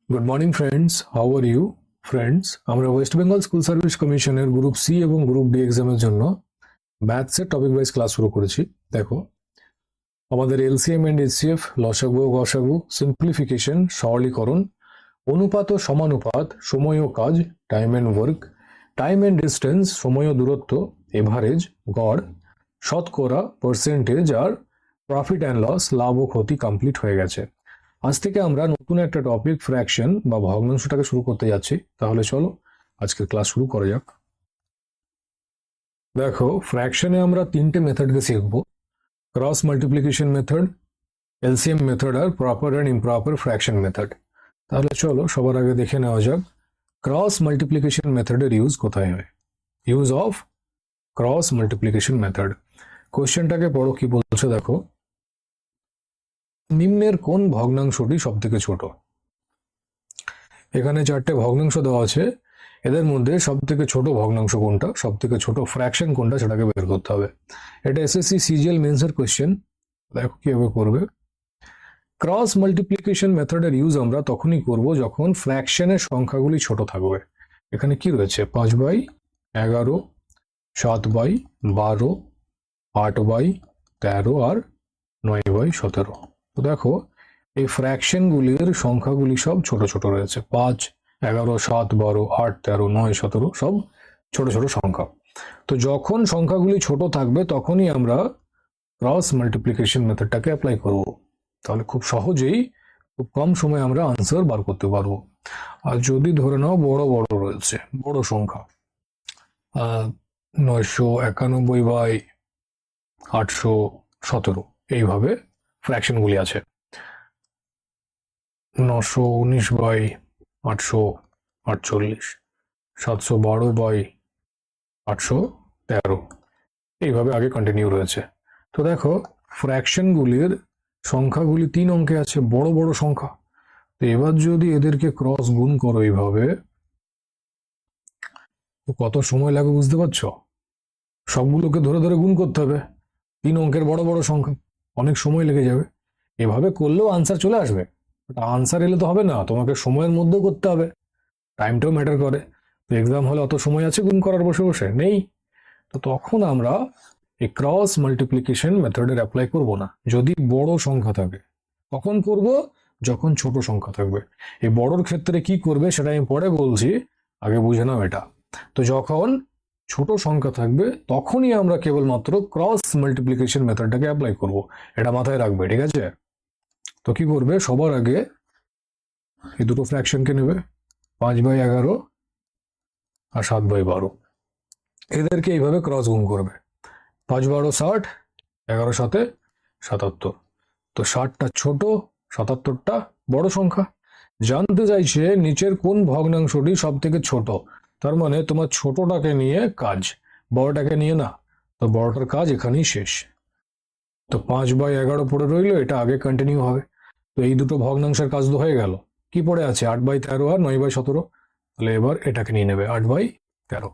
Good morning friends, how are you friends? আমরা West Bengal school service কমিশনের group C এবং group D এক্সামের জন্য ম্যাথসের টপিক ওয়াইজ ক্লাস শুরু করেছি। দেখো, আমাদের এলসিএম এন্ড এইচসিএফ, লসাগু ও গসাগু, সিম্পলিফিকেশন, সরলীকরণ, অনুপাত ও সমানুপাত, সময় ও কাজ, time and work, time and distance, সময় ও দূরত্ব, এভারেজ, গড়, শতকরা, পার্সেন্টেজ আর প্রফিট অ্যান্ড লস, লাভ ও ক্ষতি কমপ্লিট হয়ে গেছে। আজ থেকে আমরা নতুন একটা টপিক ফ্র্যাকশন বা ভগ্নাংশটাকে শুরু করতে যাচ্ছি। তাহলে চলো আজকের ক্লাস শুরু করা যাক। দেখো, ফ্র্যাকশনে আমরা তিনটে মেথডকে শিখবো: cross multiplication method, LCM method আর proper and improper fraction method. তাহলে চলো সবার আগে দেখে নেওয়া যাক ক্রস মাল্টিপ্লিকেশন মেথডের ইউজ কোথায় হয়। Use of cross multiplication method. কোশ্চেনটাকে পড়ো, কি বলছে দেখো। নিম্নের কোন ভগ্নাংশটি সব থেকে ছোট? এখানে চারটে ভগ্নাংশ দেওয়া আছে, এদের মধ্যে সব থেকে ছোট ভগ্নাংশ কোনটা, সব থেকে ছোট ফ্র্যাকশন কোনটা, সেটাকে বের করতে হবে। এটা এসএসসি সিজিএল মেন্সের কোশ্চেন। দেখো কিভাবে করবে। ক্রস মাল্টিপ্লিকেশন মেথডের ইউজ আমরা তখনই করব যখন ফ্র্যাকশনের সংখ্যাগুলি ছোট থাকবে। এখানে কি রয়েছে? 5/11, 7/12, 8/13 আর 9/17। তো দেখো, এই ফ্র্যাকশনগুলির সংখ্যাগুলি সব ছোট ছোট রয়েছে। 5, 11, 7, 12, 8, 13, 9, 17 সব ছোট ছোট সংখ্যা। তো যখন সংখ্যাগুলি ছোট থাকবে তখনই আমরা ক্রস মাল্টিপ্লিকেশন মেথডটাকে অ্যাপ্লাই করব। তাহলে খুব সহজেই, খুব কম সময়ে আমরা আনসার বার করতে পারবো। আর যদি ধরে নাও বড় বড় রয়েছে, বড় সংখ্যা, 991/817, এইভাবে ফ্র্যাকশনগুলি আছে। 919/848, 712/813, এইভাবে আগে কন্টিনিউ রয়েছে। তো দেখো, ফ্র্যাকশনগুলির সংখ্যাগুলি 3 অঙ্কে আছে, বড় বড় সংখ্যা। তো এবার যদি এদেরকে ক্রস গুণ করো এইভাবে, তো কত সময় লাগে বুঝতে পারছো? সবগুলোকে ধরে ধরে গুণ করতে হবে। 3 অঙ্কের বড় বড় সংখ্যা, অনেক সময় লেগে যাবে। এভাবে করলেও আনসার চলে আসবে, আনসার এলে তো হবে না, তোমাকে সময়ের মধ্যে করতে হবে, টাইমটাও ম্যাটার করে। তো এক্সাম হলে অত সময় আছে গুণ করার? বসে বসে নেই। তো তখন আমরা এই ক্রস মাল্টিপ্লিকেশন মেথডের অ্যাপ্লাই করব না যদি বড় সংখ্যা থাকে। কখন করব? যখন ছোট সংখ্যা থাকবে। এই বড়র ক্ষেত্রে কি করবে সেটা আমি পরে বলছি, আগে বুঝে নাও এটা। তো যখন ছোট সংখ্যা থাকবে তখনই আমরা কেবলমাত্র ক্রস মাল্টিপ্লিকেশন মেথডটাকে অ্যাপ্লাই করব, এটা মাথায় রাখবে, ঠিক আছে? তো কি করবে, সবার আগে এই দুটো ফ্র্যাকশনকে নেবে, 5/11 আর 7/12, এদেরকে এইভাবে ক্রস গুণ করবে। 5/12 60, 11 77। তো 60টা ছোট, 77টা বড় সংখ্যা। জানতে চাইছে নিচের কোন ভগ্নাংশটি সব থেকে ছোট। তার মানে তোমার ছোটটাকে নিয়ে কাজ, বড়টাকে নিয়ে না। তো বড়টার কাজ এখানেই শেষ। তো 5/11 পড়ে রইলো, এটা আগে কন্টিনিউ হবে। তো এই দুটো ভগ্নাংশের কাজ তো হয়ে গেল। কি পড়ে আছে? 8/13 আর 9/17। তাহলে এবার এটাকে নিয়ে নেবে, 8/13।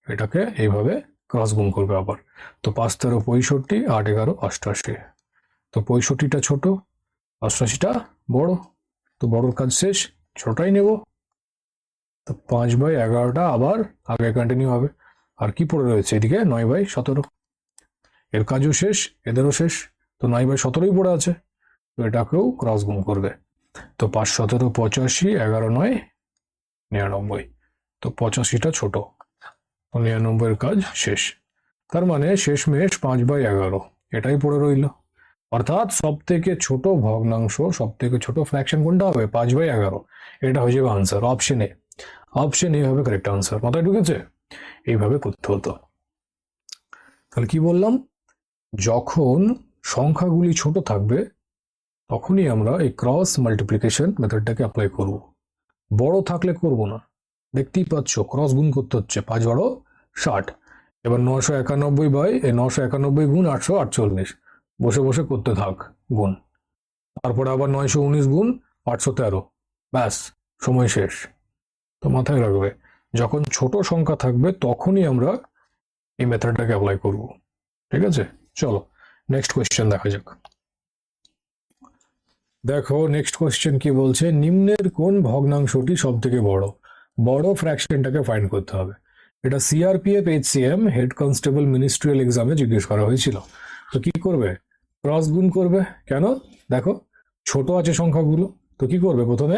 এটাকে এইভাবে ক্রস গুণ করবে আবার। তো 5/13 65, 8/11 88। তো 65টা ছোট, 88টা বড়। তো বড়র কাজ শেষ, ছোটটাই নেব। তো 5/11টা আবার আগে কন্টিনিউ হবে। আর কি পড়ে রয়েছে এদিকে? 9/17। এর কাজও শেষ, এদেরও শেষ। তো 9/17ই পড়ে আছে, তো এটাকেও ক্রস গুণ করবে। তো 5/17 85, 11/9 99। তো 85টা ছোট, তো 99 এর কাজ শেষ। তার মানে শেষমেশ 5/11 এটাই পড়ে রইল। অর্থাৎ সব থেকে ছোট ভগ্নাংশ, সব থেকে ছোট ফ্র্যাকশন কোনটা হবে? 5/11। এটা হয়ে যাবে answer, option A. Option A হবে কারেক্ট আনসার। মাথায় ঢুকেছে? এইভাবে করতে হতো। তাহলে কি বললাম? যখন সংখ্যাগুলি ছোট থাকবে তখনই আমরা এই ক্রস মাল্টিপ্লিকেশন মেথডটাকে অ্যাপ্লাই করব। বড় থাকলে করব না। দেখতেই পাচ্ছ ক্রস গুণ করতে হচ্ছে, 5/12 60। এবার 991 গুণ 848, বসে বসে করতে থাক গুণ। তারপরে আবার 919 গুণ 813, ব্যাস সময় শেষ। তো মাথায় রাখবে, যখন ছোট সংখ্যা থাকবে তখনই আমরা এই মেথডটাকে অ্যাপ্লাই করব। ঠিক আছে, চলো নেক্সট কোয়েশ্চেন দেখা যাক। দেখো নেক্সট কোয়েশ্চেন কি বলছে, নিম্নের কোন ভগ্নাংশটি সব থেকে বড়? বড় ফ্র্যাকশনটাকে ফাইন্ড করতে হবে। এটা CRPF HCM head constable ministerial এক্সামে জিজ্ঞেস করা হয়েছিল। তো কি করবে? ক্রস গুণ করবে। কেন? দেখো ছোট আছে সংখ্যাগুলো, তো কি করবে? প্রথমে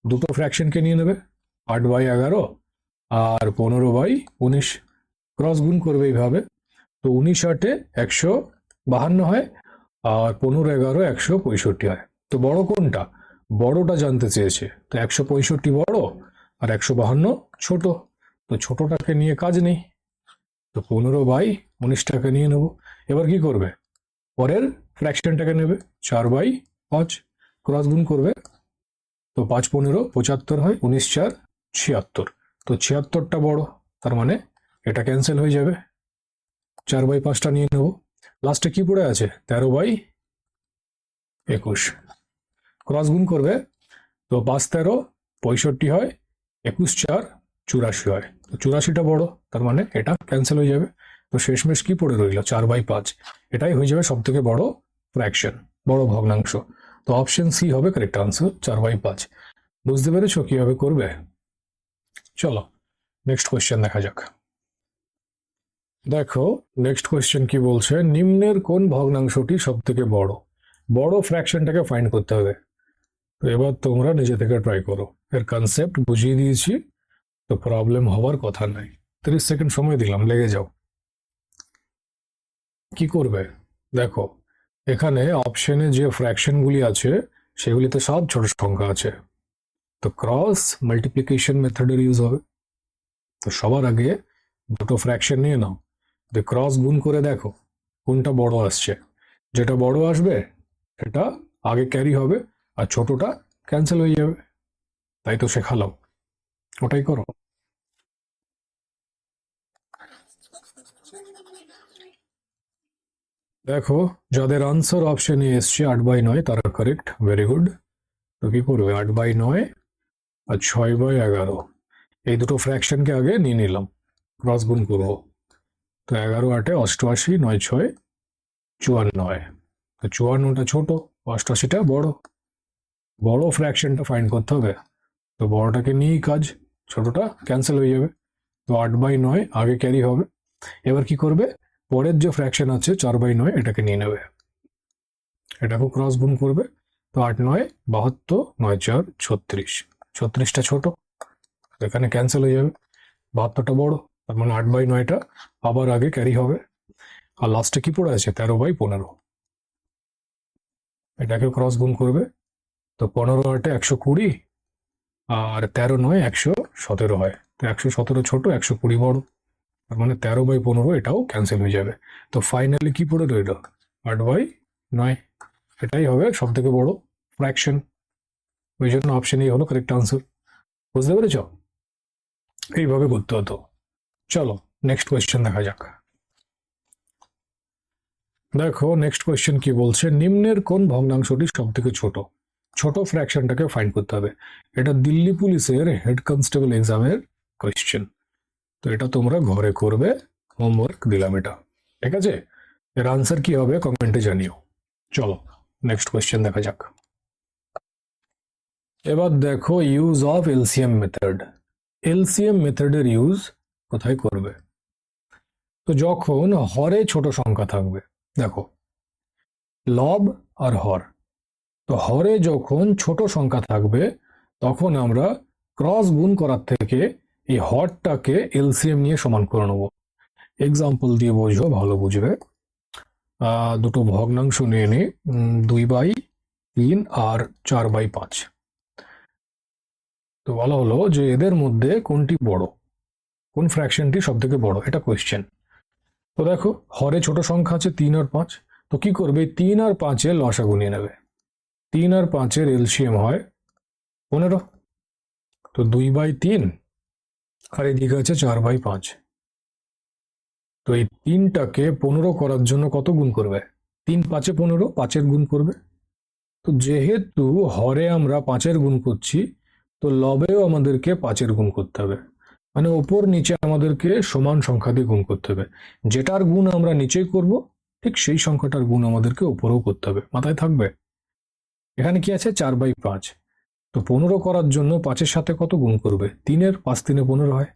দুটো ফ্র্যাকশনকে নিয়ে নেবে, 8/11 আর 15/19, ক্রস গুণ করবে এইভাবে। তো 19 8 152 হয়, আর 15 11 165 হয়। তো বড় কোনটা? বড়টা জানতে চেয়েছে, তো 165 বড় আর 152 ছোট। তো ছোটটাকে নিয়ে কাজ নেই, তো 15/19টাকে নিয়ে নেব। এবার কি করবে? পরের ফ্র্যাকশনটাকে নেবে, 4/5, ক্রস গুণ করবে। তো 5 15 75 হয়, 19 4 76। তো 76টা বড়, তার মানে এটা ক্যান্সেল হয়ে যাবে। 4/5টা নিয়ে নেব। লাস্টে কি পড়ে আছে? 13/21, ক্রস গুণ করবে। তো 5 13 65 হয়, 21 4 84 হয়। তো 84টা বড়, তার মানে এটা ক্যান্সেল হয়ে যাবে। তো শেষমেশ কি পড়ে রইল? 4/5। এটাই হয়ে যাবে সব থেকে বড় ফ্র্যাকশন, বড় ভগ্নাংশ। তো অপশন সি হবে কারেক্ট আনসার, 4/5। বুঝতে পেরেছো কিভাবে করবে? চলো নেক্সট কোয়েশ্চেন দেখা যাক। দেখো নেক্সট কোয়েশ্চেন কি বলছে, নিম্নের কোন ভগ্নাংশটি সব থেকে বড়? বড় ফ্র্যাকশনটাকে ফাইন্ড করতে হবে। তো এবার তোমরা নিজে থেকে ট্রাই করো, এর কনসেপ্ট বুঝিয়ে দিয়েছি, তো প্রবলেম হওয়ার কথা নাই। 30 সেকেন্ড সময় দিলাম, লেগে যাও। কি করবে? দেখো এখানে অপশনে যে ফ্র্যাকশনগুলি আছে সেগুলিতে সব ছোট সংখ্যা আছে, তো ক্রস মাল্টিপ্লিকেশন মেথডের ইউজ হবে। তো সবার আগে দুটো ফ্র্যাকশন নিয়ে নাও, তো ক্রস গুণ করে দেখো কোনটা বড় আসছে। যেটা বড় আসবে সেটা আগে ক্যারি হবে, আর ছোটটা ক্যান্সেল হয়ে যাবে। তাই তো শেখালাম, ওটাই করো। দেখো যাদের আনসার অপশনে এসছে 8/9 তারা কারেক্ট, ভেরি গুড। তো কি করবে? 8/9 আর 6/11, এই দুটো ফ্র্যাকশনকে আগে নিয়ে নিলাম, ক্রস গুণ করবো। তো 11 8 88, 9 6 54 হয়। তো 54টা ছোট, 88টা বড়। বড় ফ্র্যাকশনটা ফাইন্ড করতে হবে, তো বড়টাকে নিয়েই কাজ, ছোটটা ক্যান্সেল হয়ে যাবে। তো 8/9 আগে ক্যারি হবে। এবার কি করবে? পরের যে ফ্র্যাকশন আছে 4/9, এটাকে নিয়ে নেবে, এটাকেও ক্রস গুণ করবে। তো 8 9 72, 9 4 36, 36টা ছোট, এখানে ক্যান্সেল হয়ে যাবে। 72টা বড়, তার মানে 8/9টা আবার আগে ক্যারি হবে। আর লাস্টে কি পড়ে আছে? 13/15, এটাকে ক্রস গুণ করবে। তো 15 8 120, আর 13 9 117 হয়। তো 117 ছোট, 120 বড়, তার মানে 13/15 এটাও ক্যান্সেল হয়ে যাবে। তো ফাইনালি কি পড়ে রইল? 8/9, এটাই হবে সব থেকে বড় ফ্র্যাকশন। ওই জন্য অপশন এই হলো কারেক্ট আনসার। বুঝতে পেরেছ? এইভাবে করতে হতো। চলো নেক্সট কোয়েশ্চেন দেখা যাক। দেখো নেক্সট কোয়েশ্চেন কি বলছে, নিম্নের কোন ভগ্নাংশটি সব থেকে ছোট? ছোট ফ্র্যাকশনটাকে ফাইন্ড করতে হবে। এটা দিল্লি পুলিশের হেড কনস্টেবল এক্সামের কোয়েশ্চেন। তো এটা তোমরা ঘরে করবে, হোমওয়ার্ক দিলাম এটা, ঠিক আছে? এর আনসার কি হবে কমেন্টে জানিও। চলো নেক্সট কোয়েশ্চেন দেখা যাক। এবার দেখো use of LCM method. LCM মেথডের ইউজ কোথায় করবে? তো যখন হরে ছোট সংখ্যা থাকবে, দেখো লব আর হর, তো হরে যখন ছোট সংখ্যা থাকবে তখন আমরা ক্রস গুণ করার থেকে এই হরটাকে এলসিএম নিয়ে সমান করে নেবো। এক্সাম্পল দিয়ে বোঝো, ভালো বুঝবে। দুটো ভগ্নাংশ নিয়ে নি, 2/3 আর 4/5। তো বলা হলো যে এদের মধ্যে কোনটি বড়, কোন ফ্র্যাকশনটি সব থেকে বড়, এটা কোয়েশ্চেন। তো দেখো হরে ছোট সংখ্যা আছে 3 আর 5, তো কি করবে? 3 আর 5-এর লসাগু নিয়ে নেবে। 3 আর 5-এর এলসিএম হয় 15, তো 2/3 আর এদিকে আছে 4/5। তো এই 3টাকে 15 করার জন্য কত গুণ করবে? 3 5 15, 5-এর গুণ করবে। তো যেহেতু হরে আমরা 5-এর গুণ করছি, তো লবেও আমাদেরকে 5-এর গুণ করতে হবে। মানে ওপর নিচে আমাদেরকে সমান সংখ্যা দিয়ে গুণ করতে হবে। যেটার গুণ আমরা নিচেই করব, ঠিক সেই সংখ্যাটার গুণ আমাদেরকে ওপরেও করতে হবে। মাথায় থাকবে? এখানে কি আছে 4/5। তো 15 করার জন্য 5-এর সাথে কত গুণ করবে? 3-এর, 5 3 15 হয়।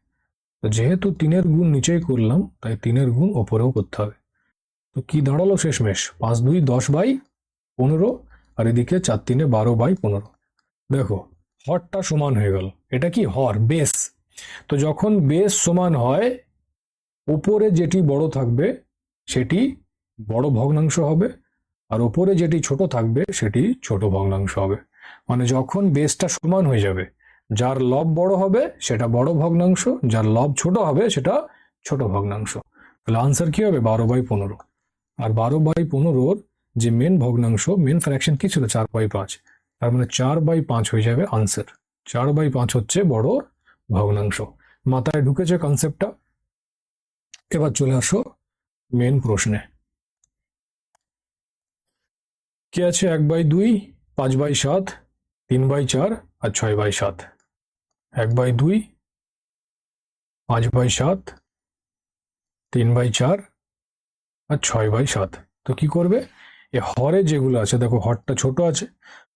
তো যেহেতু 3-এর গুণ নিচেই করলাম, তাই 3-এর গুণ ওপরেও করতে হবে। তো কি দাঁড়ালো শেষমেশ? 5 2 10/15, আর এদিকে 4 3 12/15। দেখো হরটা সমান হয়ে গেল। এটা কি হর? বেস। তো যখন বেস সমান হয়, উপরে যেটি বড় থাকবে সেটি বড় ভগ্নাংশ হবে, আর উপরে যেটি ছোট থাকবে সেটি ছোট ভগ্নাংশ হবে। মানে যখন বেসটা সমান হয়ে যাবে, যার লব বড় হবে সেটা বড় ভগ্নাংশ, যার লব ছোট হবে সেটা ছোট ভগ্নাংশ। তাহলে আনসার কি হবে? 12/15। আর 12/15-র যে মেন ভগ্নাংশ, মেন ফ্র্যাকশন কি ছিল? 4/5। তার মানে 4/5 হয়ে যাবে আনসার। 4/5 হচ্ছে বড় ভগ্নাংশ। মাথায় ঢুকেছে কনসেপ্টটা? এবার চলে আসো মেন প্রশ্নে। কি আছে? 1/2, 5/7, 3/4 আর 6/7। 1/2, 5/7, 3/4 আর 6/7। তো কি করবে? এ হরে যেগুলো আছে, দেখো হরটা ছোট আছে,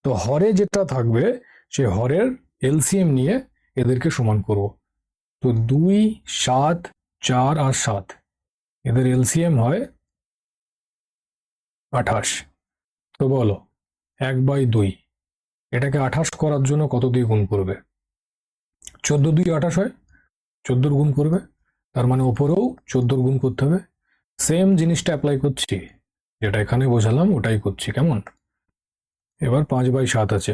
তো হরে যেটা থাকবে সে হরের এলসিএম নিয়ে এদেরকে সমান করব। তো 2, 7, 4 আর 7, এদের এলসিএম হয় 28। তো বলো 1/2, এটাকে 28 করার জন্য কত দিয়ে গুণ করবে? 14 2 28 হয়, 14 গুণ করবে। তার মানে ওপরেও 14 গুণ করতে হবে। সেম জিনিসটা অ্যাপ্লাই করছি, যেটা এখানে বোঝালাম ওটাই করছি। কেমন? এবার 5/7 আছে,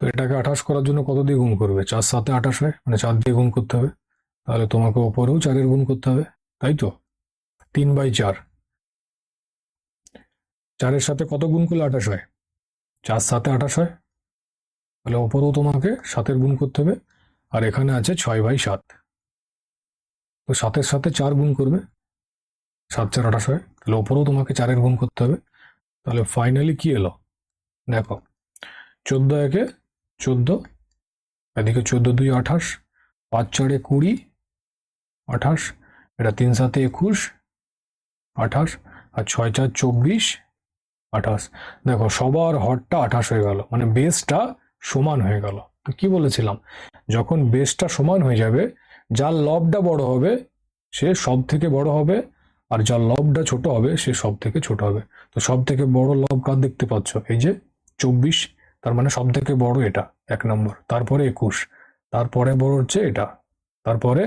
তো এটাকে 28 করার জন্য কত দিয়ে গুণ করবে? 4 7 28 হয়, মানে 4 দিয়ে গুণ করতে হবে। তাহলে তোমাকে ওপরেও 4-এর গুণ করতে হবে, তাই তো? 3/4, 4-এর সাথে কত গুণ করলে 28 হয়? 4 7 28 হয়, তাহলে ওপরেও তোমাকে 7-এর গুণ করতে হবে। আর এখানে আছে 6/7, তো 7-এর সাথে 4 গুণ করবে, 7 4 28 হয়, তাহলে ওপরেও তোমাকে 4-এর গুণ করতে হবে। তাহলে ফাইনালি কি এলো? দেখো 14 একে 14, এদিকে 14 2 28, 5 4 20 28, এটা 3 7 21 28, আর 6 4 24 28। দেখো সবার হরটা 28 হয়ে গেল, মানে বেসটা সমান হয়ে গেল। তো কি বলেছিলাম? যখন বেসটা সমান হয়ে যাবে, যার লবটা বড় হবে সে সব থেকে বড় হবে, আর যার লবটা ছোট হবে সে সব থেকে ছোট হবে। তো সব থেকে বড় লব কার দেখতে পাচ্ছ? এই যে 24, তার মানে সব থেকে বড় এটা 1 নম্বর, তারপরে 21, তারপরে বড় হচ্ছে এটা, তারপরে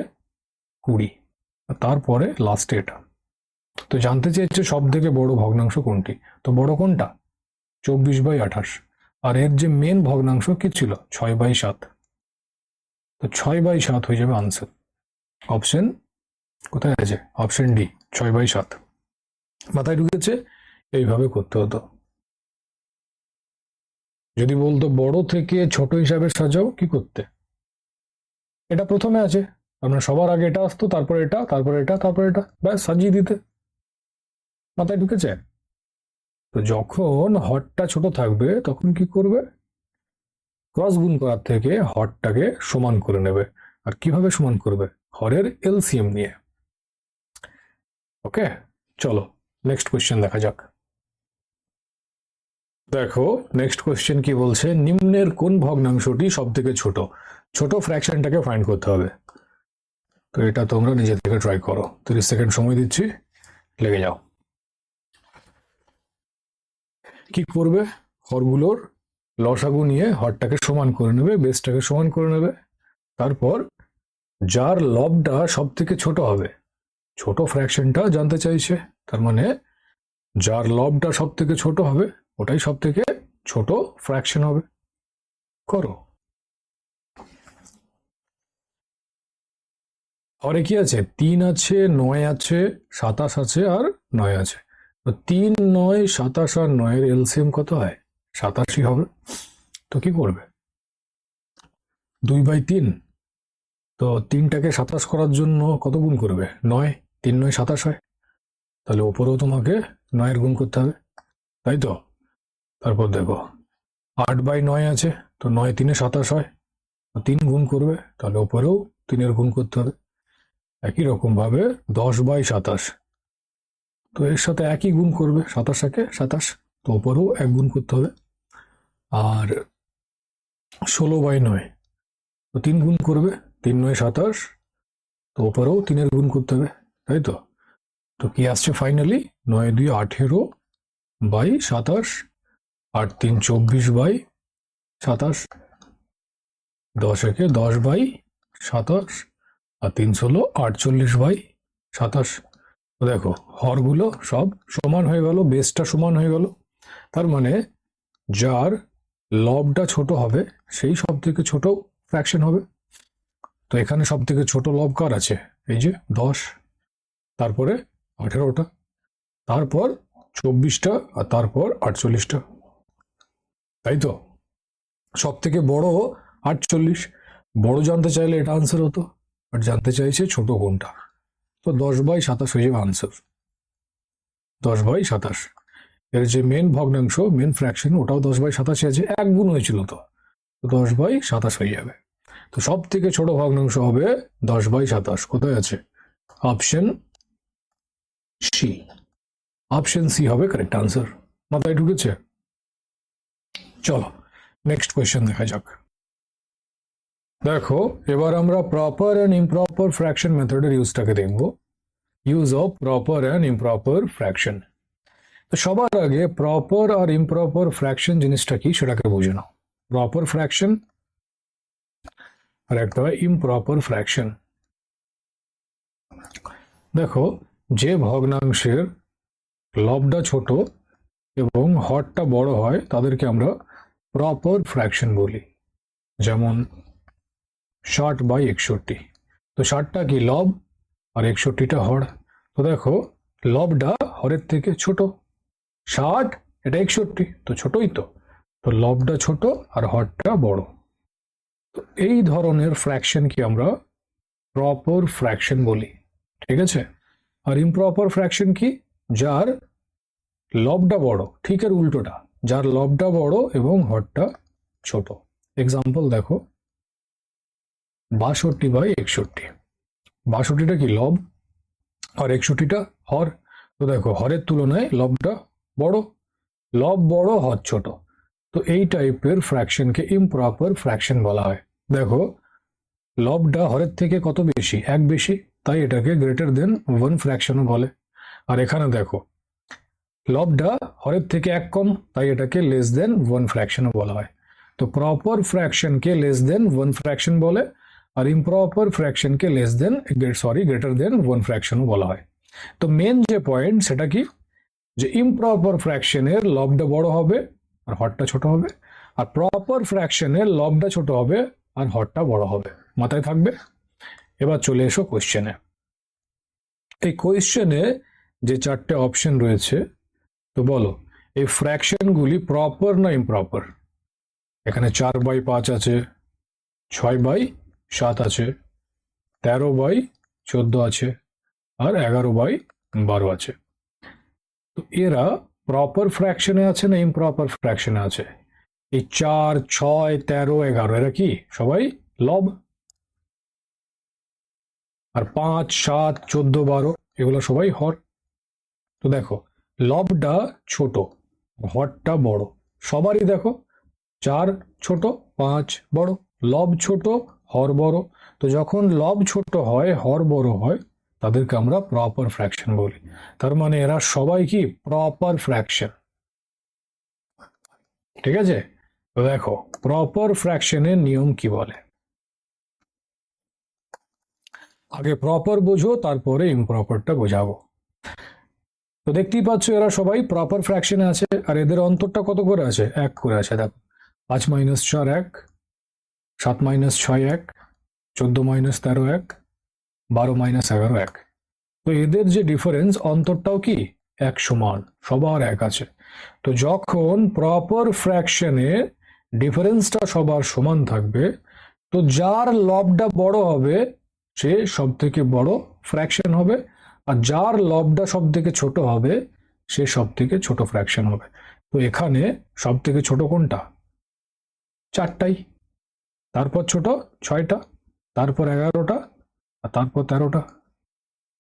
20, তারপরে লাস্টে এটা। তো জানতে চেয়েছে সব থেকে বড় ভগ্নাংশ কোনটি? তো বড় কোনটা? 24/28। আর এর যে মেন ভগ্নাংশ কি ছিল? 6/7। তো 6/7 হয়ে যাবে আনসার। অপশন কোথায় আছে? Option D, 6/7। মাথায় ঢুকেছে? এইভাবে করতে হতো। যদি বলতো বড় থেকে ছোট হিসাবে সাজাও, কি করতে? এটা প্রথমে আছে, আপনার সবার আগে এটা আসতো, তারপরে এটা, তারপরে এটা, তারপরে এটা, ব্যাস সাজিয়ে দিতে। মাথায় ঢুকেছে? তো যখন হরটা ছোট থাকবে তখন কি করবে? ক্রস গুণ করার থেকে হরটাকে সমান করে নেবে। আর কিভাবে সমান করবে? হরের এলসিএম নিয়ে। ওকে, চলো নেক্সট কোয়েশ্চেন দেখা যাক। দেখো নেক্সট কোয়েশ্চেন কি বলছে? নিম্নের কোন ভগ্নাংশটি সব থেকে ছোট? ছোট ফ্র্যাকশনটাকে ফাইন্ড করতে হবে। তো এটা তোমরা নিজে থেকে ট্রাই করো। 30 সেকেন্ড সময় দিচ্ছি, লেগে যাও। কি করবে? হরগুলোর লসাগু নিয়ে হরটাকে সমান করে নেবে, বেসটাকে সমান করে নেবে। তারপর যার লবটা সব থেকে ছোট হবে, ছোট ফ্র্যাকশনটা জানতে চাইছে, তার মানে যার লবটা সব থেকে ছোট হবে ওটাই সব থেকে ছোট ফ্র্যাকশন হবে। করো। হরে কি আছে? 3 আছে, 9 আছে, 27 আছে আর 9 আছে। তো 3 9 27 আর 9 এর এলসিএম কত হয়? 87 হবে। তো কি করবে? 2/3। তো 3টাকে 27 করার জন্য কত গুণ করবে? 9, 3 9 27 হয়, তাহলে ওপরেও তোমাকে 9-এর গুণ করতে হবে, তাই তো? তারপর দেখো 8/9 আছে, তো 9 3 27 হয়, 3 গুণ করবে, তাহলে ওপরেও 3-এর গুণ করতে হবে। একই রকম ভাবে 10/27, তো এর সাথে একই গুণ করবে, 27 একে 27, তো ওপরেও 1 গুণ করতে হবে। আর 16/9, তো 3 গুণ করবে, 3×9 = 27, তো ওপরেও 3-এর গুণ করতে হবে, তাই তো? তো কি আসছে ফাইনালি? 9×2 = 18/27, 8×3 = 24/27, 10×1 = 10/27, আর 3×16 = 48/27। তো দেখো হরগুলো সব সমান হয়ে গেল, বেসটা সমান হয়ে গেল। তার মানে যার লবটা ছোট হবে সেই সব থেকে ছোট ফ্র্যাকশন হবে। তো এখানে সব থেকে ছোট লব কার আছে? এই যে 10, তারপরে 18টা, তারপর 24টা, আর তারপর 48টা, তাই তো? সব থেকে বড় 48। বড় জানতে চাইলে এটা আনসার হতো, আর জানতে চাইছে ছোট কোনটা। তো 10/27 হয়ে যাবে আনসার, 10/27। এর যে মেন ভগ্নাংশ, মেন ফ্র্যাকশন, ওটাও 10/27 আছে, 1 গুণ হয়েছিল, তো 10/27 হয়ে যাবে। তো সব থেকে ছোট ভগ্নাংশ হবে 10/27। কোথায় আছে? Option C. অপশন সি হবে কারেক্ট আনসার। মাথায় ঢুকেছে? চলো নেক্সট কোয়েশ্চেন দেখা যাক। দেখো এবার আমরা প্রপার অ্যান্ড ইমপ্রপার ফ্র্যাকশন মেথডের ইউজটাকে দেখব। Use of proper and improper fraction. তো সবার আগে প্রপার আর ইমপ্রপার ফ্র্যাকশন জিনিসটা কি সেটাকে বুঝে নাও। প্রপার ফ্র্যাকশন আর একটা হয় ইমপ্রপার ফ্র্যাকশন। দেখো যে ভগ্নাংশের লবটা ছোট এবং হরটা বড় হয় তাদেরকে আমরা প্রপার ফ্র্যাকশন বলি। যেমন 60/61। তো 60টা কি লব আর 61টা হর। তো দেখো লবটা হরের থেকে ছোট, 60 এটা 61, তো ছোটই তো। তো লবটা ছোট আর হরটা বড়। তো এই ধরনের ফ্র্যাকশনকে আমরা প্রপার ফ্র্যাকশন বলি, ঠিক আছে? আর ইমপ্রপার ফ্র্যাকশন কি? যার লবটা বড়, ঠিক এর উল্টোটা, যার লবটা বড় এবং হরটা ছোট। এক্সাম্পল দেখো 62/61। 62টা কি লব আর 61টা হর। তো দেখো হরের তুলনায় লবটা বড়, লব বড় হর ছোট। তো এই টাইপের ফ্র্যাকশনকে ইমপ্রপার ফ্র্যাকশন বলা হয়। দেখো লবটা হরের থেকে কত বেশি? 1 বেশি, তাই এটাকে গ্রেটার দেন 1 ফ্র্যাকশনও বলে। আর এখানে দেখো লবটা হরের থেকে 1 কম, তাই এটাকে লেস দেন 1 ফ্র্যাকশনও বলা হয়। তো প্রপার ফ্র্যাকশনকে লেস দেন 1 ফ্র্যাকশন বলে, আর ইমপ্রপার ফ্র্যাকশনকে গ্রেটার দেন 1 ফ্র্যাকশনও বলা হয়। তো মেন যে পয়েন্ট সেটা কি? যে ইমপ্রপার ফ্র্যাকশনের লবটা বড় হবে আর হরটা ছোট হবে, আর প্রপার ফ্র্যাকশনের লবটা ছোট হবে আর হরটা বড় হবে। মাথায় থাকবে? এবার চলে এসো কোয়েশ্চেনে। এই কোয়েশ্চেনে যে 4টে অপশন রয়েছে, তো বলো এই ফ্র্যাকশনগুলি প্রপার না ইমপ্রপার? এখানে 4/5 আছে, 6/7 আছে, 13/14 আছে, আর 11/12 আছে। তো এরা প্রপার ফ্র্যাকশনে আছে না ইমপ্রপার ফ্র্যাকশনে আছে? এই 4, 6, 13, 11 এরা কি সবাই লব, আর 5, 7, 14, 12 এগুলো সবাই হর। তো দেখো লবটা ছোট, হরটা বড়, সবারই দেখো 4 ছোট, 5 বড়, লব ছোট, হর বড়। তো যখন লব ছোট হয়, হর বড় হয়, তাদেরকে আমরা প্রপার ফ্র্যাকশন বলি। তার মানে এরা সবাই কি প্রপার ফ্র্যাকশন, ঠিক আছে? তো দেখো প্রপার ফ্র্যাকশনের নিয়ম কি বলে। আগে প্রপার বোঝো, তারপরে ইমপ্রপারটা বোঝাবো। তো দেখতেই পাচ্ছ এরা সবাই প্রপার ফ্র্যাকশনে আছে, আর এদের অন্তরটা কত করে আছে? 1 করে আছে। দেখো 5 - 4 1, 7 - 6 1, 14 - 13 1, 12 - 11 1। তো এদের যে ডিফারেন্স, অন্তরটাও কি 1 সমান, সবার 1 আছে। তো যখন প্রপার ফ্র্যাকশনে ডিফারেন্সটা সবার সমান থাকবে, তো যার লবটা বড় হবে সে সব থেকে বড় ফ্র্যাকশন হবে, আর যার লবটা সব থেকে ছোট হবে সে সব থেকে ছোট ফ্র্যাকশন হবে। তো এখানে সব থেকে ছোট কোনটা? 4টাই, তারপর ছোট 6টা, তারপর 11টা, আর তারপর 13টা।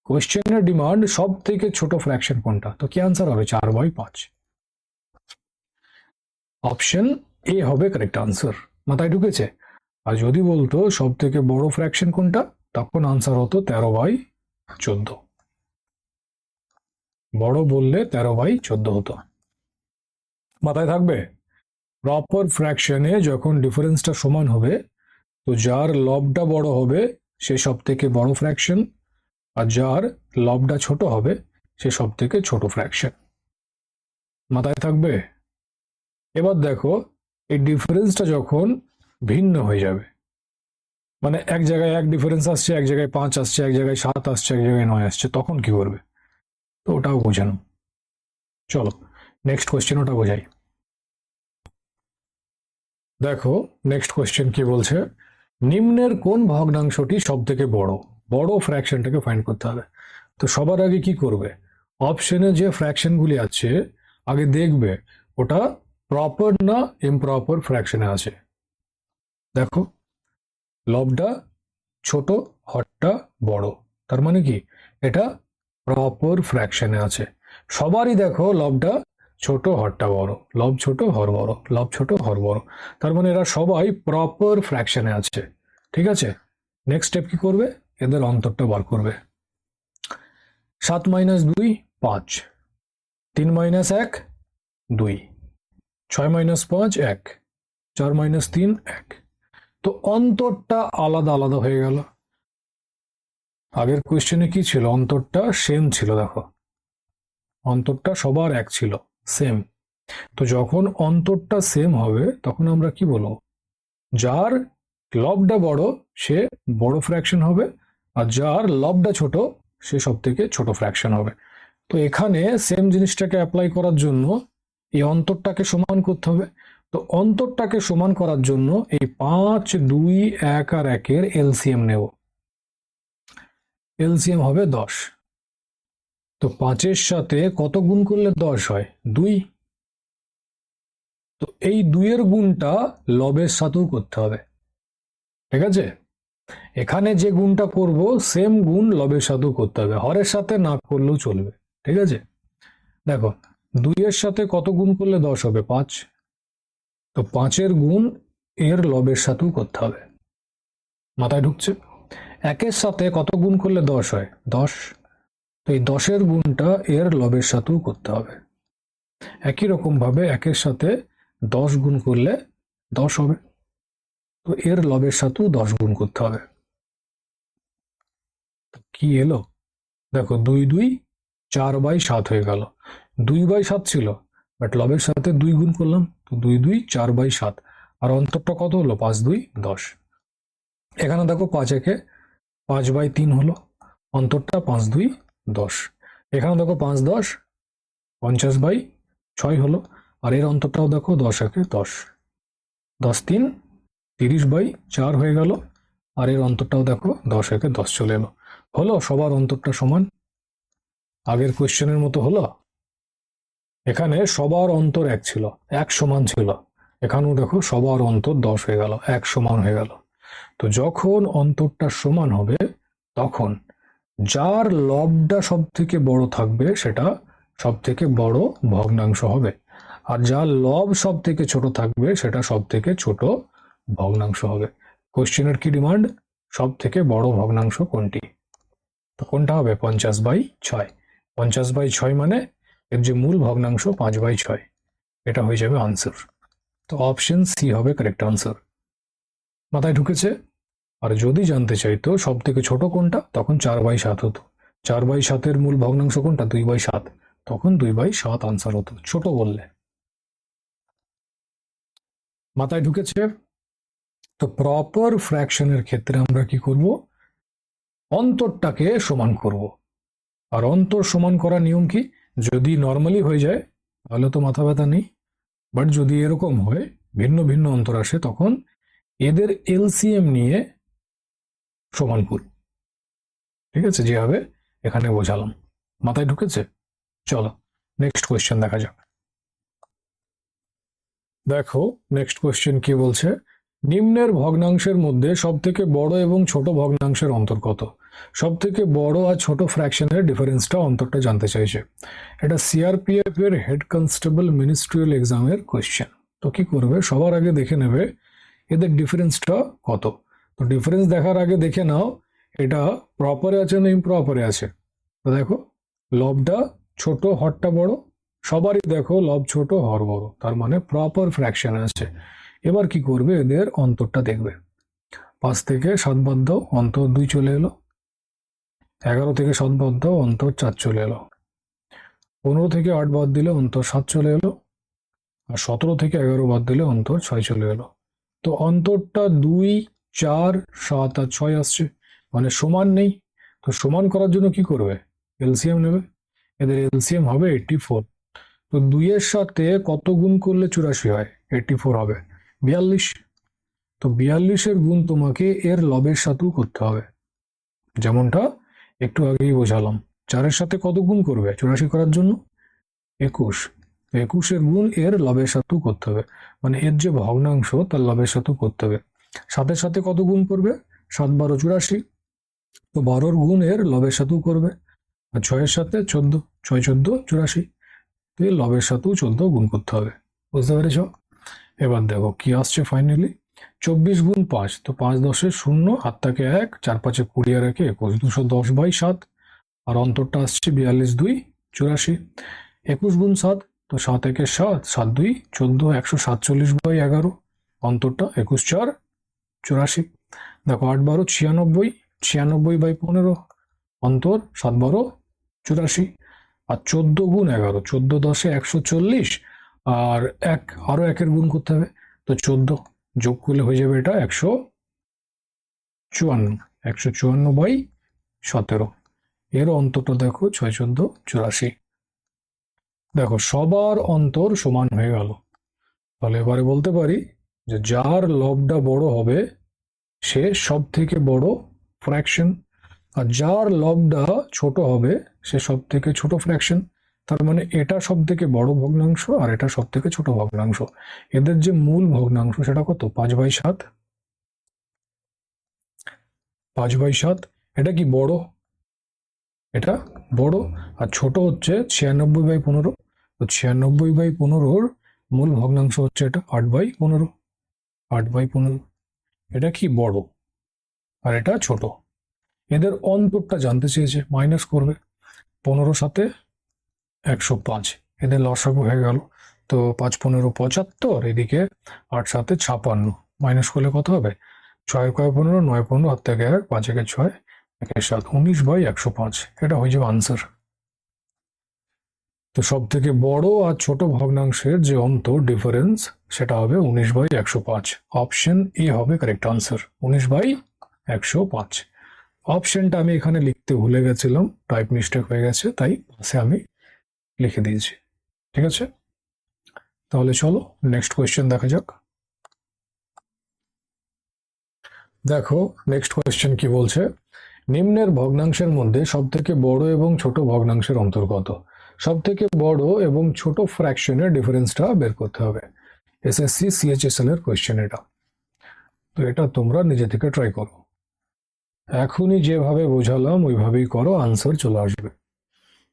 কোয়েশ্চেনের ডিমান্ড সব থেকে ছোট ফ্র্যাকশন কোনটা? তো কি আনসার হবে? 4/5। অপশন এ হবে কারেক্ট আনসার। মাথায় ঢুকেছে? আর যদি বলতো সব থেকে বড় ফ্র্যাকশন কোনটা, তখন আনসার হতো 13/14। বড় বললে 13/14 হতো। মাথায় থাকবে? প্রপার ফ্র্যাকশনে যখন ডিফারেন্সটা সমান হবে, তো যার লবটা বড় হবে সে সব থেকে বড় ফ্র্যাকশন, আর যার লবটা ছোট হবে সে সব থেকে ছোট ফ্র্যাকশন। মাথায় থাকবে? এবার দেখো, এই ডিফারেন্সটা যখন ভিন্ন হয়ে যাবে, মানে এক জায়গায় 1 ডিফারেন্স আসছে, এক জায়গায় 5 আসছে, এক জায়গায় 7 আসছে, এক জায়গায় 9 আসছে, তখন কি করবে? তো ওটাও বোঝানো। চলো নেক্সট কোয়েশ্চেন ওটা বোঝাই। দেখো নেক্সট কোয়েশ্চেন কি বলছে, নিম্নের কোন ভগ্নাংশটি সব থেকে বড়? বড় ফ্র্যাকশনটাকে ফাইন্ড করতে হবে। তো সবার আগে কি করবে, অপশনে যে ফ্র্যাকশনগুলি আছে আগে দেখবে ওটা প্রপার না ইমপ্রপার ফ্র্যাকশনে আছে। দেখো, লবটা ছোট, হরটা বড়, তার মানে কি এটা প্রপার ফ্র্যাকশনে আছে। সবারই দেখো লবটা ছোট, হরটা বড়, লব ছোট, হর বড়, লব ছোট, হর বড়, তার মানে এরা সবাই প্রপার ফ্র্যাকশনে আছে। ঠিক আছে, নেক্সট স্টেপ কি করবে, এদের অন্তরটা বার করবে। 7 - 2 5, 3 - 1 2, 6 - 5 1, 4 - 3 1। তো অন্তরটা আলাদা আলাদা হয়ে গেল। আগের কোয়েশ্চেনে কি ছিল, অন্তরটা সেম ছিল। দেখো, অন্তরটা সবার এক ছিল, সেম। তো যখন অন্তরটা সেম হবে তখন আমরা কি বলবো, যার লবটা বড় সে বড় ফ্র্যাকশন হবে, আর যার লবটা ছোট সে সব থেকে ছোট ফ্র্যাকশন হবে। তো এখানে সেম জিনিসটাকে অ্যাপ্লাই করার জন্য এই অন্তরটাকে সমান করতে হবে। তো অন্তরটাকে সমান করার জন্য এই 5 2 1 আর 1 এর এলসিএম নেব। এলসিএম হবে 10। তো 5-এর সাথে কত গুণ করলে 10 হয়? 2। তো এই 2 এর গুণটা লবের সাথেও করতে হবে। ঠিক আছে, এখানে যে গুণটা করব সেম গুণ লবের সাথেও করতে হবে, হরের সাথে না করলেও চলবে। ঠিক আছে, দেখো 2 এর সাথে কত গুণ করলে 10 হবে? 5। তো 5-এর গুণ এর লবের সাথেও করতে হবে। মাথায় ঢুকছে? 1-এর সাথে কত গুণ করলে 10 হয়? 10। তো এই 10-এর গুণটা এর লবের সাথেও করতে হবে। একই রকম ভাবে 1-এর সাথে 10 গুণ করলে 10 হবে, তো এর লবের সাথেও 10 গুণ করতে হবে। কি এলো? দেখো 2 2 4/7 হয়ে গেল। 2/7 ছিল, বাট লবের সাথে 2 গুণ করলাম, তো 2 2 4/7। আর অন্তরটা কত হলো? 5 2 10। এখানে দেখো 5 1 5/3 হলো, অন্তরটা 5 2 10। এখানে দেখো 5 10 50/6 হলো, আর এর অন্তরটাও দেখো 10 1 10, 10 3 30/4 হয়ে গেল, আর এর অন্তরটাও দেখো 10 1 10 চলে এলো। হলো সবার অন্তরটা সমান, আগের কোয়েশ্চেনের মতো হলো। এখানে সবার অন্তর এক ছিল, এক সমান ছিল, এখানেও দেখো সবার অন্তর 10 হয়ে গেল, এক সমান হয়ে গেল। তো যখন অন্তরটা সমান হবে তখন যার লবটা সব থেকে বড় থাকবে সেটা সব থেকে বড় ভগ্নাংশ হবে, আর যার লব সব থেকে ছোট থাকবে সেটা সব থেকে ছোট ভগ্নাংশ হবে। কোশ্চেনের কি ডিমান্ড, সব থেকে বড় ভগ্নাংশ কোনটি? তো কোনটা হবে? 50/6। 50/6 মানে এর যে মূল ভগ্নাংশ 5/6, এটা হয়ে যাবে আনসার। তো অপশন সি হবে কারেক্ট আনসার। মাথায় ঢুকেছে? আর যদি জানতে চাইতো সব থেকে ছোট কোনটা, তখন 4/7 হতো। 4/7 এর মূল ভগ্নাংশ কোনটা? 2/7, তখন 2/7 আনসার হতো ছোট বললে। মাথায় ঢুকেছে? তো প্রপার ফ্র্যাকশনের ক্ষেত্রে আমরা কি করব, অন্তরটাকে সমান করব। আর অন্তর সমান করার নিয়ম কি, যদি নর্মালি হয়ে যায় তাহলে তো মাথা ব্যথা নেই, বাট যদি এরকম হয় ভিন্ন ভিন্ন অন্তর আসে তখন এদের এলসিএম নিয়ে সমান করি। ঠিক আছে, যেভাবে এখানে বোঝালাম। মাথায় ঢুকেছে? চলো নেক্সট কোয়েশ্চেন দেখা যাক। দেখো নেক্সট কোয়েশ্চেন কি বলছে, নিম্নের ভগ্নাংশের মধ্যে সব থেকে বড় এবং ছোট ভগ্নাংশের অন্তর কত? সব থেকে বড় আর ছোট ফ্র্যাকশনের ডিফারেন্সটা, অন্তরটা জানতে চাইছে। এটা সিআরপিএফ এর হেড কনস্টেবল মিনিস্ট্রিয়াল এক্সামের কোয়েশ্চেন। তো কি করবে, সবার আগে দেখে নেবে এদের ডিফারেন্সটা কত। তো ডিফারেন্স দেখার আগে দেখে নাও এটা প্রপারে আছে না ইমপ্রপারে আছে। তো দেখো লবটা ছোট হরটা বড়, সবারই দেখো লব ছোট হর বড়, তার মানে প্রপার ফ্র্যাকশন আছে। এবার কি করবে, এদের অন্তরটা দেখবে। 5 থেকে 7 বাদ দাও, অন্তর 2 চলে এলো। 11 থেকে 7 বাদ দাও, অন্তর 4 চলে এলো। 15 থেকে 8 বাদ দিলে অন্তর 7 চলে এলো। আর 17 থেকে 11 বাদ দিলে অন্তর 6 চলে এলো। তো অন্তরটা 2, 4, 7 আর 6 আসছে, মানে সমান নেই। তো সমান করার জন্য কি করবে, এলসিএম নেবে। এদের এলসিএম হবে 84। তো 2 এর সাথে কত গুণ করলে 84 হয়, 84 হবে 42। তো 42-এর গুণ তোমাকে এর লবের সাথেও করতে হবে, যেমনটা একটু আগেই বোঝালাম। 4-এর সাথে কত গুণ করবে 84 করার জন্য, 21। 21-এর গুণ এর লবের সাথেও করতে হবে, মানে এর যে ভগ্নাংশ তার লবের সাথেও করতে হবে। 7-এর সাথে কত গুণ করবে, 7 12 84। তো 12-র গুণ এর লবের সাথেও করবে। আর 6-এর সাথে 14, 6 14 84। তো এর লবের সাথেও 14 গুণ করতে হবে। বুঝতে পেরেছ? এবার দেখো কি আসছে ফাইনালি, 24 গুণ 5। তো 5 10-এ 0, হাত থাকে 1, 4 5-এ 20 আর 1 21, 210/7। আর অন্তরটা আসছে 42 2 84। 21 গুণ 7, তো 7 1-এ 7, 7 2 14, 147/11। অন্তরটা 21 4 84। দেখো 8 12 96, 96/15। অন্তর 7 12 84। আর 14 গুণ 11, 14 10-এ 140। আর আরো 1-এর গুণ করতে হবে। তো 14 যোগ করলে হয়ে যাবে এটা 154, 154/17। এর অন্তরটা দেখো 6 14 84। দেখো সবার অন্তর সমান হয়ে গেল। তাহলে এবারে বলতে পারি যে যার লবটা বড় হবে সে সব থেকে বড় ফ্র্যাকশন, আর যার লবটা ছোট হবে সে সব থেকে ছোট ফ্র্যাকশন। তার মানে এটা সব থেকে বড় ভগ্নাংশ আর এটা সব থেকে ছোট ভগ্নাংশ। এদের যে মূল ভগ্নাংশ সেটা কত, 5/7। 5/7 এটা কি বড়, এটা বড়। আর ছোট হচ্ছে 96/15। তো 96/15-র মূল ভগ্নাংশ হচ্ছে এটা 8/15। 8/15 এটা কি বড় আর এটা ছোট। এদের অন্তরটা জানতে চেয়েছে, মাইনাস করবে। 15 সাথে 105, এদের লসাগু হয়ে গেল। তো 5 15 75, এদিকে 8 7 56, মাইনাস করলে কত হবে, 6 কয় 15, 9 15, হাত থেকে 1, 5 1 6, 1 7, 19/105। এটা হয়ে যাবে আনসার। তো সব থেকে বড় আর ছোট ভগ্নাংশের যে অন্তর ডিফারেন্স সেটা হবে 19/105। অপশন এ হবে কারেক্ট আনসার, 19/105। অপশনটা আমি এখানে লিখতে ভুলে গেছিলাম, টাইপ মিস্টেক হয়ে গেছে, তাই পাশে আমি লিখে দিয়েছি। ঠিক আছে, তাহলে চলো নেক্সট কোয়েশ্চেন দেখা যাক। দেখো নেক্সট কোয়েশ্চেন কি বলছে, নিম্নের ভগ্নাংশের মধ্যে সব থেকে বড় এবং ছোট ভগ্নাংশের অন্তর্গত। সব থেকে বড় এবং ছোট ফ্র্যাকশনের ডিফারেন্সটা বের করতে হবে। এসএসসি সিএইচএসএল এর কোয়েশ্চেন এটা। তো এটা তোমরা নিজে থেকে ট্রাই করো, এখনই যেভাবে বোঝালাম ওইভাবেই করো, আনসার চলে আসবে।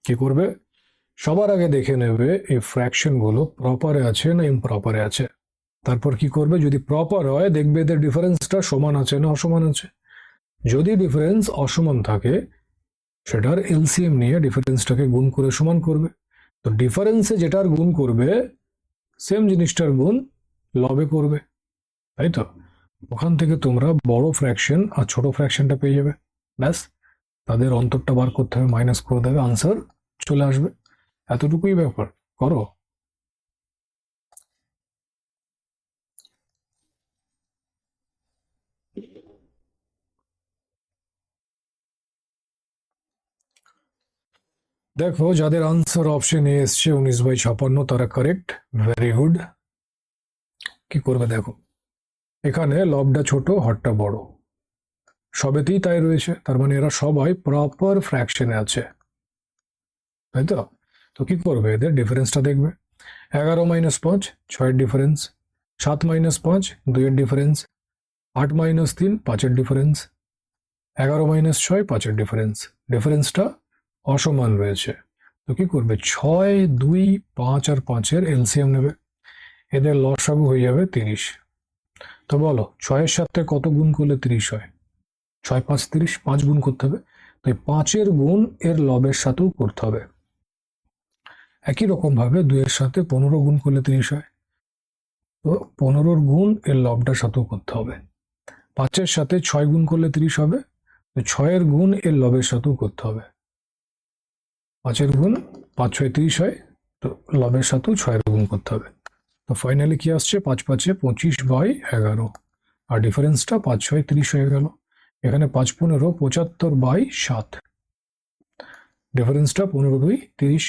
কি করবে, সবার আগে দেখে নেবে এই ফ্র্যাকশন গুলো প্রপারে আছে না ইমপ্রপারে আছে। তারপর কি করবে, যদি প্রপার হয় দেখবে এদের ডিফারেন্সটা সমান আছে না অসমান আছে। যদি ডিফারেন্স অসমান থাকে সেটার এলসিএম নিয়ে ডিফারেন্সটাকে গুণ করে সমান করবে। তো ডিফারেন্সে যেটার গুণ করবে সেম জিনিসটার গুণ লবে করবে, তাই তো। ওখান থেকে তোমরা বড় ফ্র্যাকশন আর ছোট ফ্র্যাকশনটা পেয়ে যাবে। ব্যাস, তাদের অন্তরটা বার করতে হবে, মাইনাস করে দেবে, আনসার চলে আসবে। এতটুকুই ব্যাপার, করো। দেখো যাদের আনসার অপশন এ এসছে 19/56 তারা কারেক্ট, ভেরি গুড। কি করবে দেখো, এখানে লবটা ছোট হরটা বড়, সবেতেই তাই রয়েছে, তার মানে এরা সবাই প্রপার ফ্র্যাকশনে আছে, তাই তো। তো কি করবে, এদের ডিফারেন্সটা দেখবে। 11-5 6-এর ডিফারেন্স, 7-5 2-এর ডিফারেন্স, 8-3 5-এর ডিফারেন্স, 11-6 5-এর ডিফারেন্স। ডিফারেন্সটা অসমান রয়েছে। তো কি করবে, 6 2 5 আর 5-এর এলসিএম নেবে। এদের লসাগু হয়ে যাবে 30। তো বলো 6-এর সাথে কত গুণ করলে 30 হয়? 6 5 30, 5 গুণ করতে হবে। তো এই 5-এর গুণ এর লবের সাথেও করতে হবে। একই রকম ভাবে 2-এর সাথে 15 গুণ করলে 30 হয়, তো 15-র গুণ এর লবটার সাথেও করতে হবে। 5-এর সাথে 6 গুণ করলে 30 হবে, তো 6-এর গুণ এর লবের সাথেও করতে হবে। 5-এর গুণ 5 6 30 হয়, তো লবের সাথেও 6-এর গুণ করতে হবে। তো ফাইনালি কি আসছে? 5 5 25/11, আর ডিফারেন্সটা 5 6 30 হয়ে গেল। এখানে 5 15 75/7, ডিফারেন্সটা 15 2 30।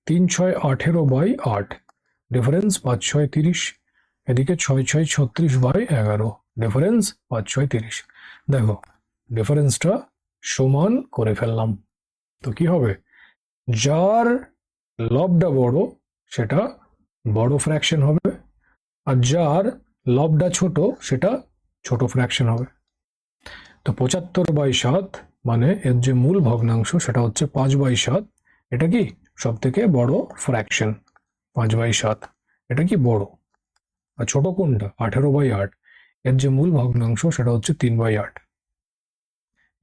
3 6 18/8, ডিফারেন্স 5 6 30। এদিকে 6 6 36/11, ডিফারেন্স 5 6 30। দেখো ডিফারেন্সটা সমান করে ফেললাম। তো কি হবে? যার লবটা বড় সেটা বড় ফ্র্যাকশন হবে, আর যার লবটা ছোট সেটা ছোট ফ্র্যাকশন হবে। তো 75/7 মানে এর যে মূল ভগ্নাংশ সেটা হচ্ছে 5/7। এটা কি সব থেকে বড় ফ্র্যাকশন? 5/7 এটা কি বড়? আর ছোট কোনটা? 18/8, এর যে মূল ভগ্নাংশ সেটা হচ্ছে 3/8,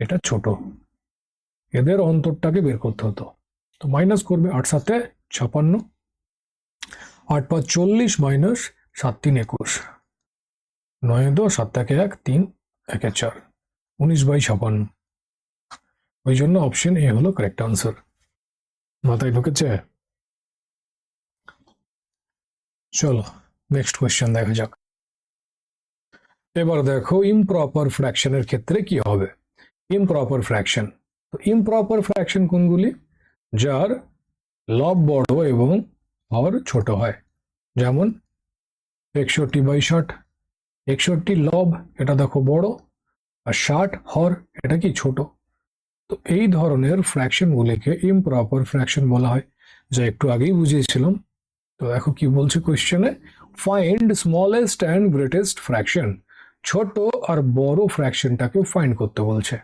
এটা ছোট। এদের অন্তরটাকে বের করতে হতো, তো মাইনাস করবে। 8 7 56, 8 5 40 মাইনাস 7 3 21, 9 2 7 1 1 3 1 4, 19/56। ওই জন্য অপশন এ হলো কারেক্ট আনসার। মাথায় ঢুকেছে? চলো নেক্সট কোয়েশ্চেন দেখা যাক। এবার দেখো ইমপ্রপার ফ্র্যাকশনের ক্ষেত্রে কি হবে। ইমপ্রপার ফ্র্যাকশন, তো ইমপ্রপার ফ্র্যাকশন কোনগুলি? যার লব বড় এবং হর ছোট হয়। যেমন 61/60, 61 লব এটা দেখো বড়, আর 60 হর এটা কি ছোট। তো এই ধরনের ফ্র্যাকশন গুলিকে ইমপ্রপার ফ্র্যাকশন বলা হয়, যা একটু আগেই বুঝিয়েছিলাম। তো দেখো কি বলছে কোয়েশ্চেনে, find smallest and greatest fraction. ছোট আর বড় ফ্র্যাকশনটাকে ফাইন্ড করতে বলছে।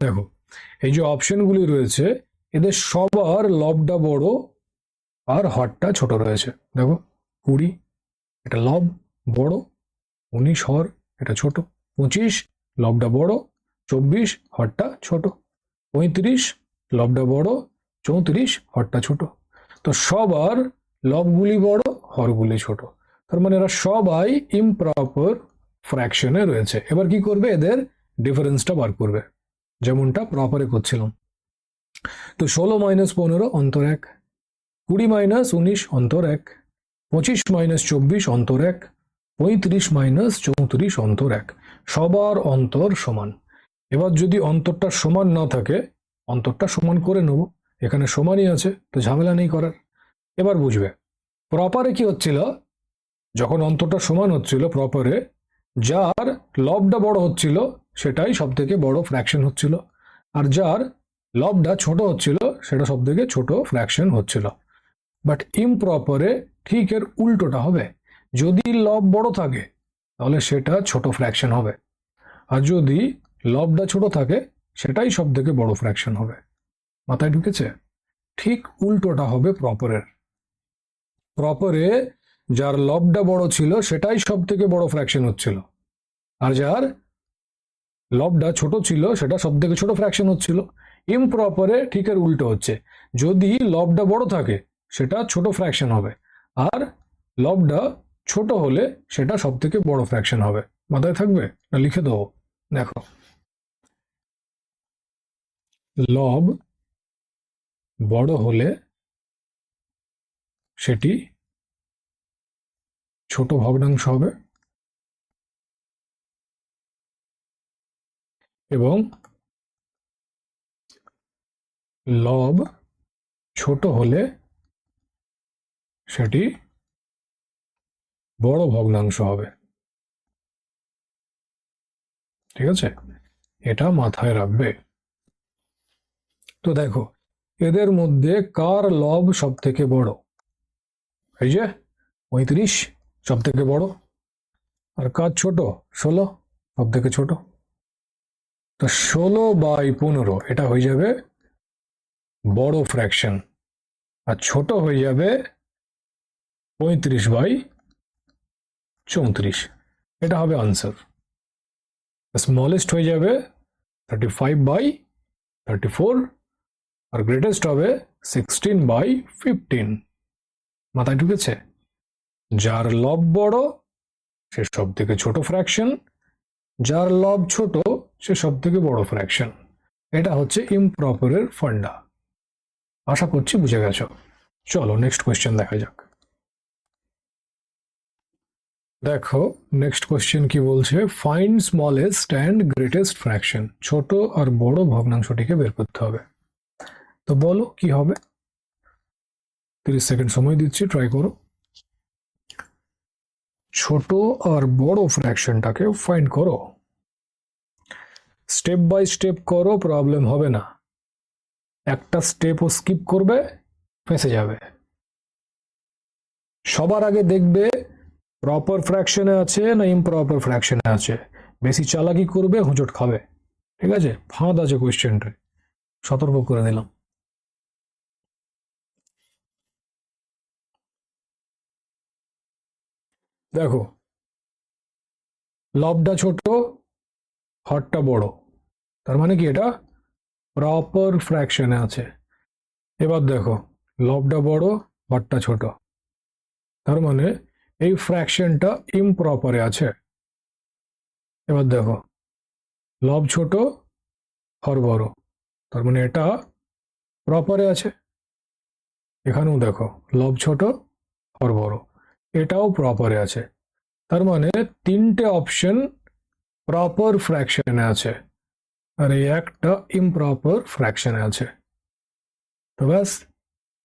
দেখো এই যে অপশনগুলি রয়েছে এদের সবার লবটা বড় আর হরটা ছোট রয়েছে। দেখো 20 এটা লব বড়, 19 হর এটা ছোট, 25 লবটা বড়, 24 হরটা ছোট, 35 লবটা বড়, 34 হরটা ছোট। তো সবার লবগুলি বড়, হরগুলি ছোট, তার মানে এরা সবাই ইমপ্রপার ফ্র্যাকশনে রয়েছে। এবার কি করবে? এদের ডিফারেন্সটা বার করবে, যেমনটা প্রপারে করছিলাম। তো 16 - 15 অন্তর 1, 20 - 19 অন্তর 1, 25 - 24 অন্তর 1, 35 - 34 অন্তর 1, সবার অন্তর সমান। এবার যদি অন্তরটা সমান না থাকে, অন্তরটা সমান করে নেব, এখানে সমানই আছে তো ঝামেলা নেই করার। এবার বুঝবে প্রপারে কি হচ্ছিল, যখন অন্তরটা সমান হচ্ছিল প্রপারে, যার লবটা বড় হচ্ছিল সেটাই সব থেকে বড় ফ্র্যাকশন হচ্ছিল, আর যার লবটা ছোট হচ্ছিল সেটা সব থেকে ছোট ফ্র্যাকশন হচ্ছিল। বাট ইমপ্রপারে ঠিক এর উল্টোটা হবে। যদি লব বড় থাকে তাহলে সেটা ছোট ফ্র্যাকশন হবে, আর যদি লবটা ছোট থাকে সেটাই সব থেকে বড় ফ্র্যাকশন হবে। মাথায় ঢুকেছে? ঠিক উল্টোটা হবে প্রপারের। প্রপারে যার লবটা বড় ছিল সেটাই সব থেকে বড় ফ্র্যাকশন হচ্ছিল, আর যার লবটা ছোট ছিল সেটা সব থেকে ছোট ফ্র্যাকশন হচ্ছিল। ইমপ্রপারে ঠিক এর উল্টো হচ্ছে, যদি লবটা বড় থাকে সেটা ছোট ফ্র্যাকশন হবে, আর লবটা ছোট হলে সেটা সব থেকে বড় ফ্র্যাকশন হবে। মাথায় থাকবে না লিখে দেবো? দেখো লব বড় হলে সেটি ছোট ভগ্নাংশ হবে, এবং লব ছোট হলে সেটি বড় ভগ্নাংশ হবে। ঠিক আছে, এটা মাথায় রাখবে। তো দেখো এদের মধ্যে কার লব সব থেকে বড়? এই যে 35 সব থেকে বড়, আর কার ছোট? 16 সব থেকে ছোট। তো 16/15 এটা হয়ে যাবে বড় ফ্র্যাকশন, আর ছোট হয়ে যাবে 35/15। 34, এটা হবে আনসার। স্মলেস্ট হয়ে যাবে 35/34 আর গ্রেটেস্ট হবে 16/15। মাথায় ঢুকেছে? যার লব বড় সে সব থেকে ছোট ফ্র্যাকশন, যার লব ছোট সে সব থেকে বড় ফ্র্যাকশন। এটা হচ্ছে ইমপ্রপারের ফান্ডা। আশা করছি বুঝে গেছো। চলো নেক্সট কোয়েশ্চেন দেখা যাক। দেখো নেক্সট কোয়েশ্চেন কি বলছে, find smallest and greatest fraction. ছোট আর বড় ভগ্নাংশটিকে বের করতে হবে। তো বলো কি হবে? 30 সেকেন্ড সময় দিচ্ছি, ট্রাই করো। ছোট আর বড় ফ্র্যাকশনটাকে ফাইন্ড করো। স্টেপ বাই স্টেপ করো, প্রবলেম হবে না। একটা স্টেপও স্কিপ করবে ফেঁসে যাবে। সবার আগে দেখবে প্রপার ফ্র্যাকশনে আছে না ইমপ্রপার ফ্র্যাকশনে আছে। বেশি চালাকি করবে হোঁচট খাবে। ঠিক আছে, ফাঁদ আছে কোয়েশ্চেনটা, সতর্ক করে দিলাম। দেখো লবটা ছোট, হরটা বড়, তার মানে কি এটা প্রপার ফ্র্যাকশনে আছে। এবার দেখো লবটা বড়, হরটা ছোট, তার মানে এই ফ্র্যাকশনটা ইমপ্রপারে আছে। এবার দেখো লব ছোট, হর বড়, তার মানে এটা প্রপারে আছে। এখানেও দেখো লব ছোট, হর বড়, এটাও প্রপারে আছে। তার মানে তিনটে অপশন প্রপার ফ্র্যাকশনে আছে আর এই একটা ইমপ্রপার ফ্র্যাকশনে আছে। তো ব্যাস,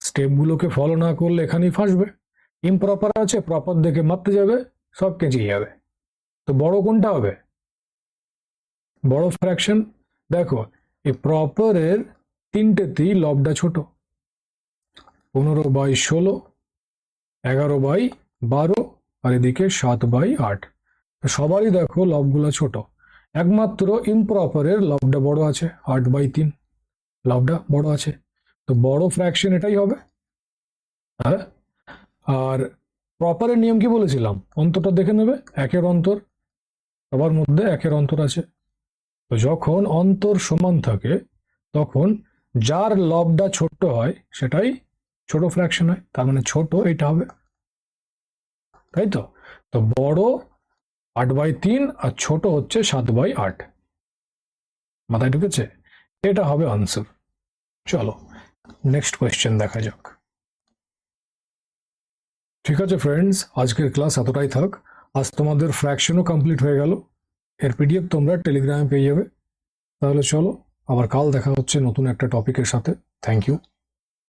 স্টেপগুলোকে ফলো না করলে এখানেই ফাঁসবে। ইমপ্রপার আছে, প্রপার দেখে মারতে যাবে, সব কেঁচে যাবে। তো বড় কোনটা হবে? বড় ফ্র্যাকশন। দেখো এই প্রপারের তিনটেতেই লবটা ছোট, 15/16, 11/12 আর এদিকে 7/8। সবারই দেখো লবগুলো ছোট, একমাত্র ইমপ্রপারের লবটা বড় আছে, 8/3 লবটা বড় আছে। তো বড় ফ্র্যাকশন এটাই হবে। হ্যাঁ, আর প্রপারের নিয়ম কি বলেছিলাম? অন্তরটা দেখে নেবে, একের অন্তর, সবার মধ্যে একের অন্তর আছে। তো যখন অন্তর সমান থাকে তখন যার লবটা ছোট হয় সেটাই ছোট ফ্র্যাকশন হয়, তার মানে ছোট এটা হবে, তাই তো। তো বড় 8/3 আর ছোট হচ্ছে 7/8। মাথায় ঢুকেছে? এটা হবে আনসার। চলো নেক্সট কোয়েশ্চেন দেখা যাক। ঠিক আছে ফ্রেন্ডস, আজকের ক্লাস এতটাই থাক। আজ তোমাদের ফ্র্যাকশনও কমপ্লিট হয়ে গেল। এর পিডিএফ তোমরা টেলিগ্রামে পেয়ে যাবে। তাহলে চলো, আবার কাল দেখা হচ্ছে নতুন একটা টপিকের সাথে। Thank you.